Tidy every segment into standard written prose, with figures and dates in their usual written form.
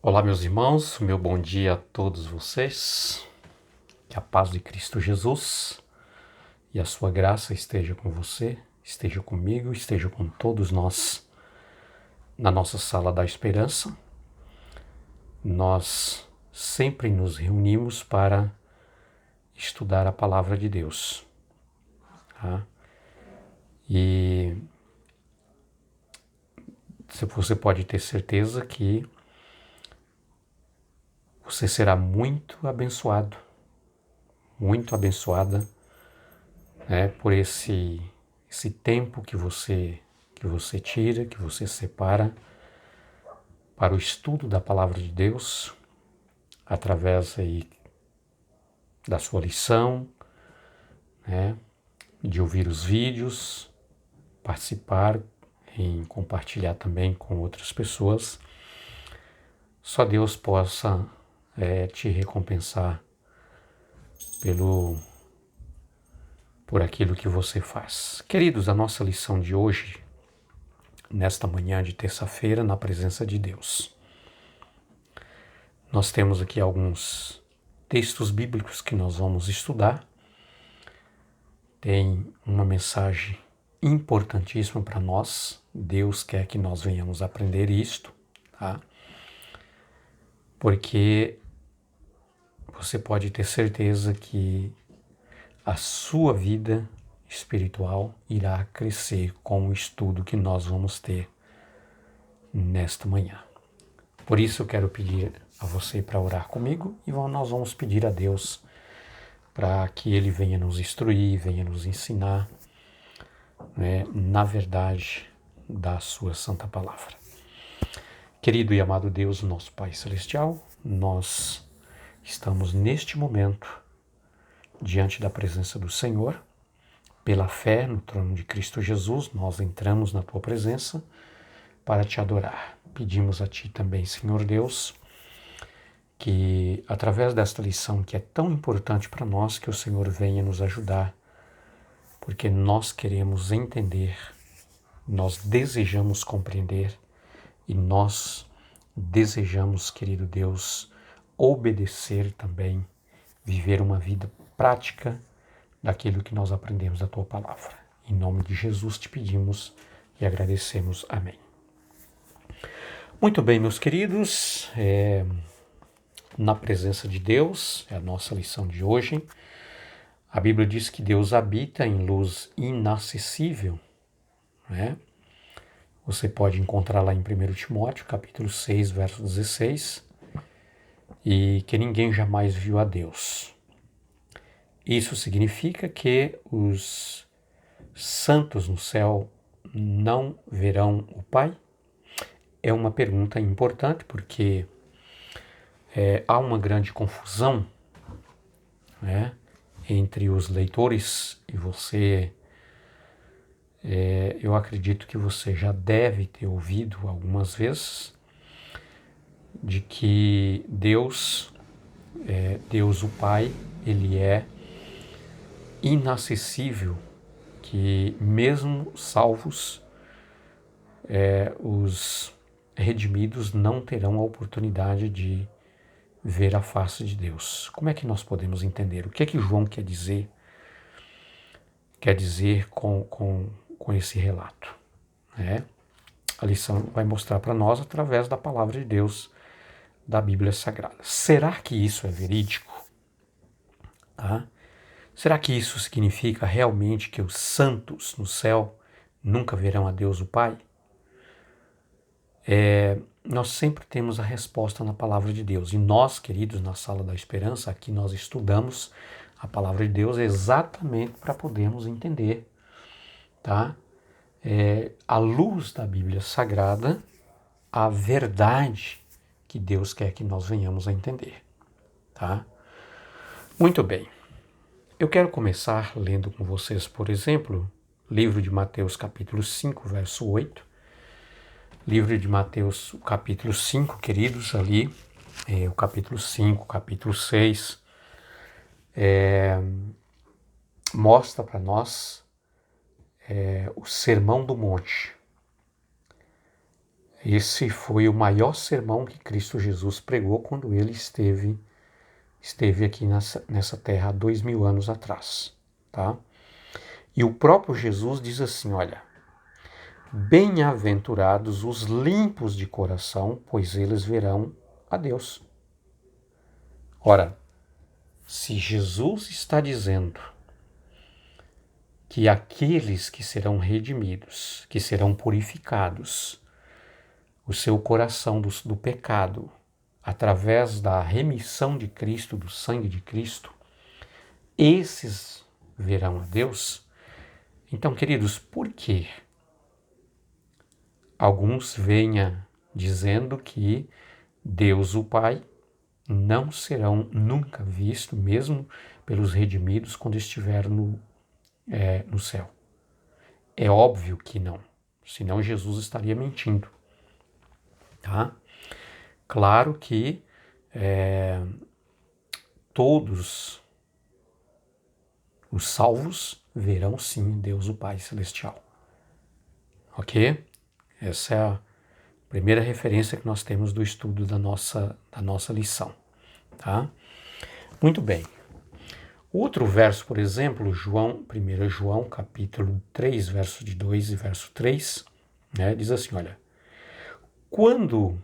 Olá, meus irmãos, meu bom dia a todos vocês. Que a paz de Cristo Jesus e a sua graça esteja com você, esteja comigo, esteja com todos nós na nossa sala da esperança. Nós sempre nos reunimos para estudar a palavra de Deus. Tá? E você pode ter certeza que você será muito abençoado, muito abençoada, né, por esse tempo que você tira, que você separa para o estudo da palavra de Deus, através aí da sua lição, né, de ouvir os vídeos, participar, em compartilhar também com outras pessoas. Só Deus possa te recompensar por aquilo que você faz. Queridos, a nossa lição de hoje, nesta manhã de terça-feira, na presença de Deus. Nós temos aqui alguns textos bíblicos que nós vamos estudar. Tem uma mensagem importantíssima para nós. Deus quer que nós venhamos aprender isto, tá? Porque você pode ter certeza que a sua vida espiritual irá crescer com o estudo que nós vamos ter nesta manhã. Por isso eu quero pedir a você para orar comigo e nós vamos pedir a Deus para que Ele venha nos instruir, venha nos ensinar, né, na verdade da sua santa palavra. Querido e amado Deus, nosso Pai Celestial, nós estamos neste momento diante da presença do Senhor. Pela fé no trono de Cristo Jesus, nós entramos na Tua presença para Te adorar. Pedimos a Ti também, Senhor Deus, que através desta lição que é tão importante para nós, que o Senhor venha nos ajudar, porque nós queremos entender, nós desejamos compreender e nós desejamos, querido Deus, obedecer também, viver uma vida prática daquilo que nós aprendemos da Tua palavra. Em nome de Jesus te pedimos e agradecemos. Amém. Muito bem, meus queridos, na presença de Deus, é a nossa lição de hoje. A Bíblia diz que Deus habita em luz inacessível, né? Você pode encontrar lá em 1 Timóteo, capítulo 6, verso 16, e que ninguém jamais viu a Deus. Isso significa que os santos no céu não verão o Pai? É uma pergunta importante porque há uma grande confusão, né, entre os leitores e você. Eu acredito que você já deve ter ouvido algumas vezes de que Deus o Pai, Ele é inacessível, que mesmo salvos, os redimidos não terão a oportunidade de ver a face de Deus. Como é que nós podemos entender? O que é que João quer dizer com esse relato? Né? A lição vai mostrar para nós através da palavra de Deus, da Bíblia Sagrada. Será que isso é verídico? Tá? Será que isso significa realmente que os santos no céu nunca verão a Deus o Pai? Nós sempre temos a resposta na palavra de Deus. E nós, queridos, na Sala da Esperança, aqui nós estudamos a palavra de Deus exatamente para podermos entender, tá? À luz da Bíblia Sagrada, a verdade que Deus quer que nós venhamos a entender, tá? Muito bem. Eu quero começar lendo com vocês, por exemplo, livro de Mateus capítulo 5, verso 8. Livro de Mateus, capítulo 5, queridos, ali, o capítulo 5, capítulo 6, mostra para nós o Sermão do Monte. Esse foi o maior sermão que Cristo Jesus pregou quando ele esteve aqui nessa terra há 2000 anos atrás, tá? E o próprio Jesus diz assim, olha, bem-aventurados os limpos de coração, pois eles verão a Deus. Ora, se Jesus está dizendo que aqueles que serão redimidos, que serão purificados, o seu coração do pecado, através da remissão de Cristo, do sangue de Cristo, esses verão a Deus. Então, queridos, por que alguns venham dizendo que Deus, o Pai, não serão nunca vistos, mesmo pelos redimidos, quando estiver no céu? É óbvio que não, senão Jesus estaria mentindo. Tá? Claro que todos os salvos verão sim Deus o Pai Celestial. Ok? Essa é a primeira referência que nós temos do estudo da nossa lição. Tá? Muito bem. Outro verso, por exemplo, 1 João, capítulo 3, verso de 2 e verso 3, né, diz assim, olha, quando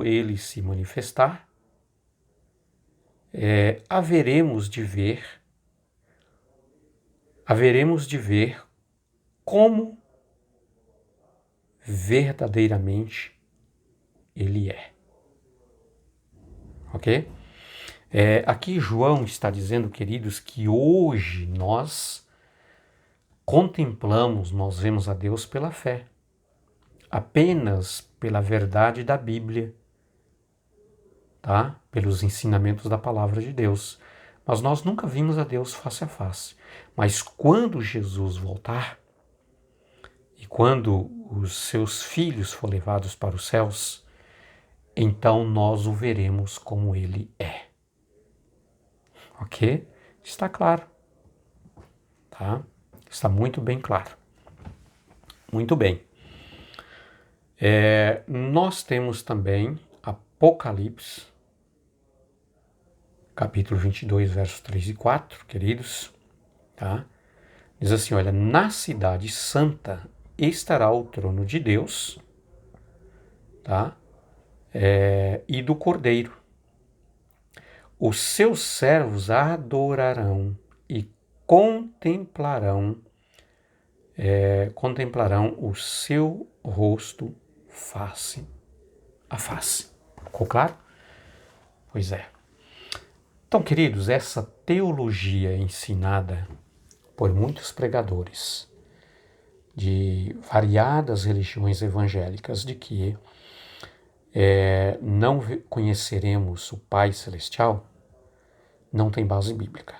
ele se manifestar, haveremos de ver como verdadeiramente ele é. Ok? Aqui João está dizendo, queridos, que hoje nós contemplamos, nós vemos a Deus pela fé, apenas pela verdade da Bíblia, tá? Pelos ensinamentos da palavra de Deus. Mas nós nunca vimos a Deus face a face. Mas quando Jesus voltar, e quando os seus filhos forem levados para os céus, então nós o veremos como ele é. Ok? Está claro. Tá? Está muito bem claro. Muito bem. Nós temos também Apocalipse, capítulo 22, versos 3 e 4, queridos. Tá? Diz assim, olha, na cidade santa estará o trono de Deus, tá? E do Cordeiro. Os seus servos adorarão e contemplarão o seu rosto face a face. Ficou claro? Pois é. Então, queridos, essa teologia ensinada por muitos pregadores de variadas religiões evangélicas de que não conheceremos o Pai Celestial, não tem base bíblica.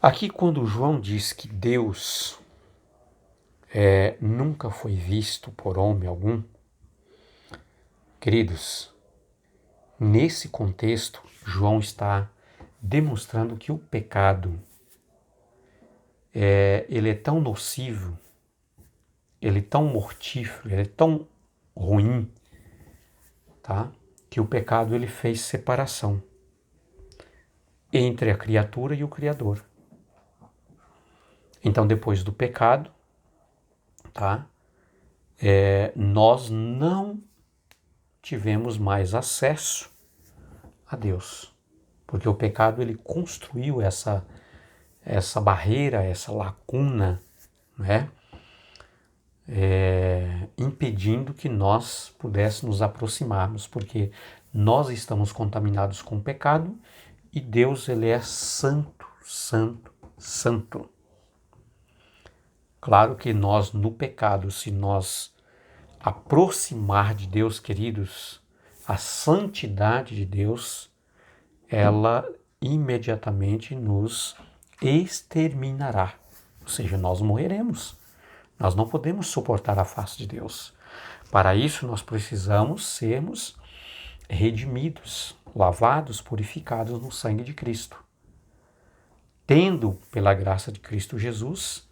Aqui, quando João diz que Deus nunca foi visto por homem algum, queridos, nesse contexto, João está demonstrando que o pecado ele é tão nocivo, ele é tão mortífero, ele é tão ruim, tá? Que o pecado ele fez separação entre a criatura e o Criador. Então, depois do pecado, tá? Nós não tivemos mais acesso a Deus, porque o pecado ele construiu essa barreira, essa lacuna, né? Impedindo que nós pudéssemos aproximarmos, porque nós estamos contaminados com o pecado e Deus ele é santo, santo, santo. Claro que nós no pecado, se nós aproximar de Deus, queridos, a santidade de Deus, ela imediatamente nos exterminará. Ou seja, nós morreremos. Nós não podemos suportar a face de Deus. Para isso, nós precisamos sermos redimidos, lavados, purificados no sangue de Cristo. Tendo, pela graça de Cristo Jesus,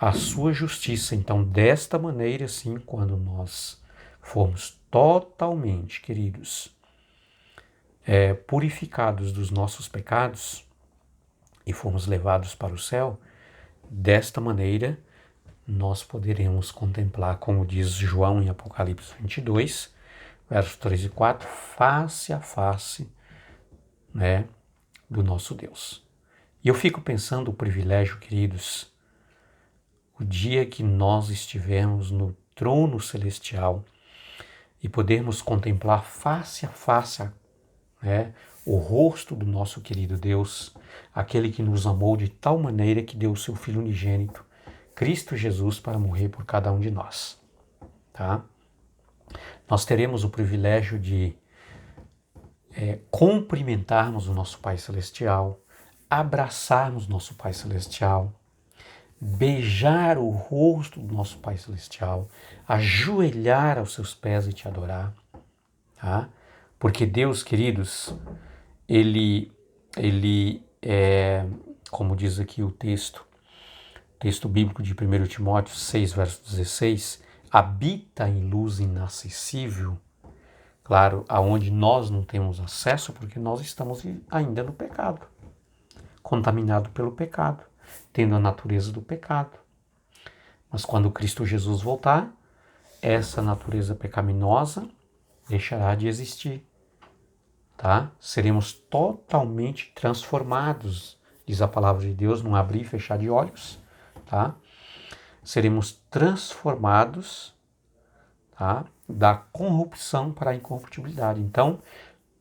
a sua justiça. Então, desta maneira, sim, quando nós formos totalmente, queridos, purificados dos nossos pecados e formos levados para o céu, desta maneira nós poderemos contemplar, como diz João em Apocalipse 22, versos 3 e 4, face a face, né, do nosso Deus. E eu fico pensando o privilégio, queridos, o dia que nós estivermos no trono celestial e podermos contemplar face a face, né, o rosto do nosso querido Deus, aquele que nos amou de tal maneira que deu o seu Filho unigênito, Cristo Jesus, para morrer por cada um de nós. Tá? Nós teremos o privilégio de cumprimentarmos o nosso Pai Celestial, abraçarmos nosso Pai Celestial, beijar o rosto do nosso Pai Celestial, ajoelhar aos seus pés e te adorar. Tá? Porque Deus, queridos, Ele é, como diz aqui o texto bíblico de 1 Timóteo 6, verso 16, habita em luz inacessível, claro, aonde nós não temos acesso porque nós estamos ainda no pecado, contaminado pelo pecado, tendo a natureza do pecado. Mas quando Cristo Jesus voltar, essa natureza pecaminosa deixará de existir. Tá? Seremos totalmente transformados, diz a palavra de Deus, num abrir e fechar de olhos. Tá? Seremos transformados, tá, da corrupção para a incorruptibilidade. Então,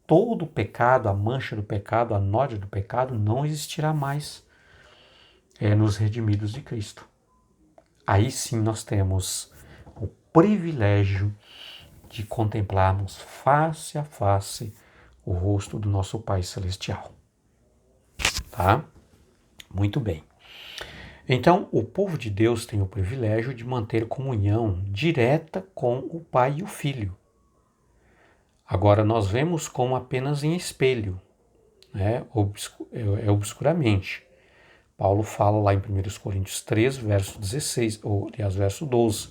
todo o pecado, a mancha do pecado, a nódoa do pecado não existirá mais nos redimidos de Cristo. Aí sim nós temos o privilégio de contemplarmos face a face o rosto do nosso Pai Celestial. Tá? Muito bem. Então, o povo de Deus tem o privilégio de manter comunhão direta com o Pai e o Filho. Agora, nós vemos como apenas em espelho, né? Obscuramente. Paulo fala lá em 1 Coríntios 3, verso 16, ou aliás, verso 12.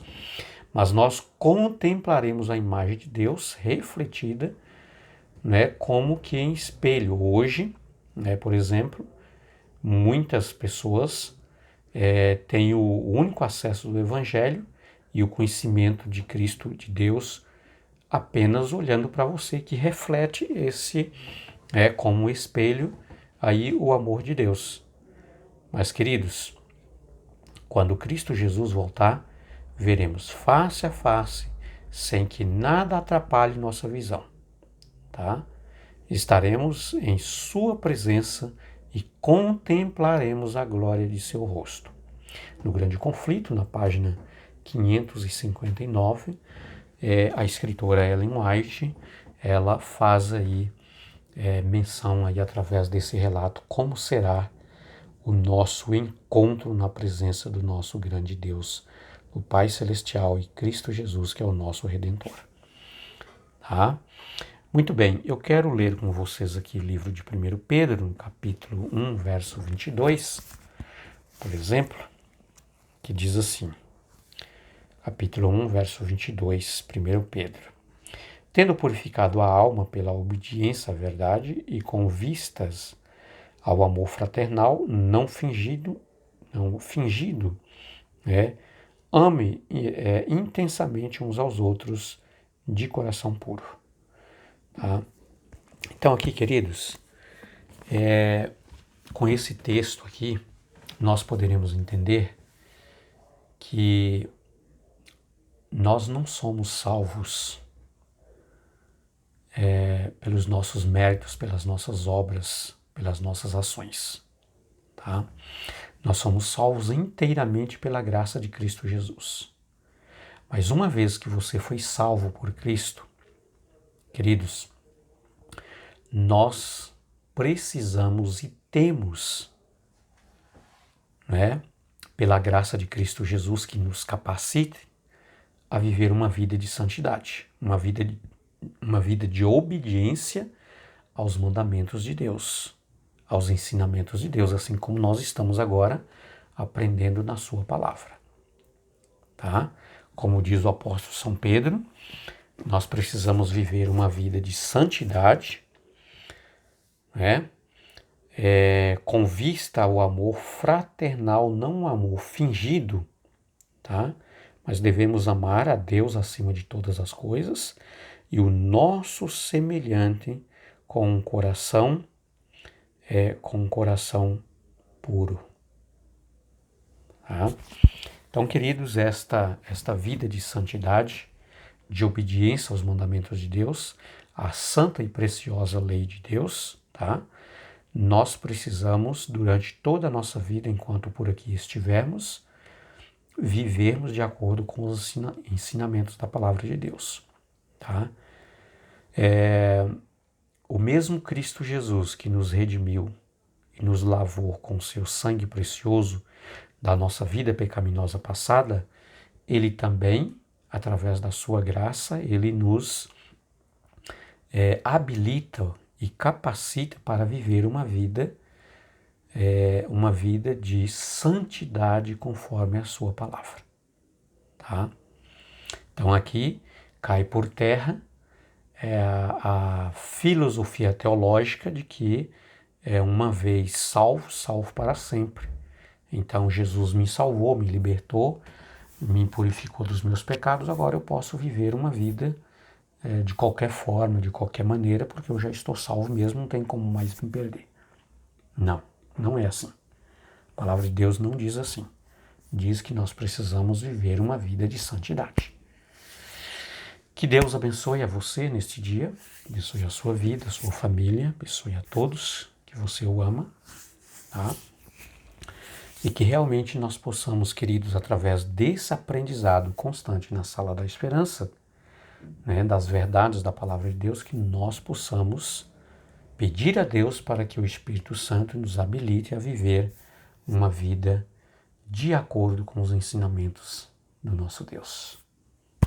Mas nós contemplaremos a imagem de Deus refletida, né, como que em espelho. Hoje, né, por exemplo, muitas pessoas têm o único acesso do Evangelho e o conhecimento de Cristo, de Deus, apenas olhando para você, que reflete esse, como espelho, aí o amor de Deus. Mas, queridos, quando Cristo Jesus voltar, veremos face a face, sem que nada atrapalhe nossa visão. Tá? Estaremos em sua presença e contemplaremos a glória de seu rosto. No Grande Conflito, na página 559, a escritora Ellen White, ela faz aí menção aí através desse relato como será o nosso encontro na presença do nosso grande Deus, o Pai Celestial e Cristo Jesus, que é o nosso Redentor. Tá? Muito bem, eu quero ler com vocês aqui o livro de 1 Pedro, no capítulo 1, verso 22, por exemplo, que diz assim, capítulo 1, verso 22, 1 Pedro. Tendo purificado a alma pela obediência à verdade e com vistas ao amor fraternal, não fingido, ame intensamente uns aos outros de coração puro. Tá? Então aqui, queridos, com esse texto aqui, nós poderemos entender que nós não somos salvos pelos nossos méritos, pelas nossas obras, pelas nossas ações. Tá? Nós somos salvos inteiramente pela graça de Cristo Jesus. Mas uma vez que você foi salvo por Cristo, queridos, nós precisamos e temos, pela graça de Cristo Jesus, que nos capacite a viver uma vida de santidade, uma vida de obediência aos mandamentos de Deus, aos ensinamentos de Deus, assim como nós estamos agora aprendendo na sua palavra. tá? Como diz o apóstolo São Pedro, nós precisamos viver uma vida de santidade, né? Com vista ao amor fraternal, não um amor fingido, tá? Mas devemos amar a Deus acima de todas as coisas e o nosso semelhante com um coração puro, tá? Então, queridos, esta vida de santidade, de obediência aos mandamentos de Deus, a santa e preciosa lei de Deus, tá? Nós precisamos, durante toda a nossa vida, enquanto por aqui estivermos, vivermos de acordo com os ensinamentos da palavra de Deus, tá? O mesmo Cristo Jesus que nos redimiu e nos lavou com seu sangue precioso da nossa vida pecaminosa passada, ele também, através da sua graça, ele nos habilita e capacita para viver uma vida de santidade conforme a sua palavra, tá? Então aqui cai por terra a filosofia teológica de que uma vez salvo, salvo para sempre. Então Jesus me salvou, me libertou, me purificou dos meus pecados, agora eu posso viver uma vida de qualquer forma, de qualquer maneira, porque eu já estou salvo mesmo, não tem como mais me perder. Não, não é assim. A palavra de Deus não diz assim. Diz que nós precisamos viver uma vida de santidade. Que Deus abençoe a você neste dia, abençoe a sua vida, a sua família, abençoe a todos que você o ama, tá? E que realmente nós possamos, queridos, através desse aprendizado constante na Sala da Esperança, né, das verdades da Palavra de Deus, que nós possamos pedir a Deus para que o Espírito Santo nos habilite a viver uma vida de acordo com os ensinamentos do nosso Deus.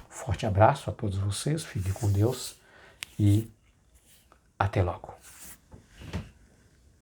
Forte abraço a todos vocês, fique com Deus e até logo.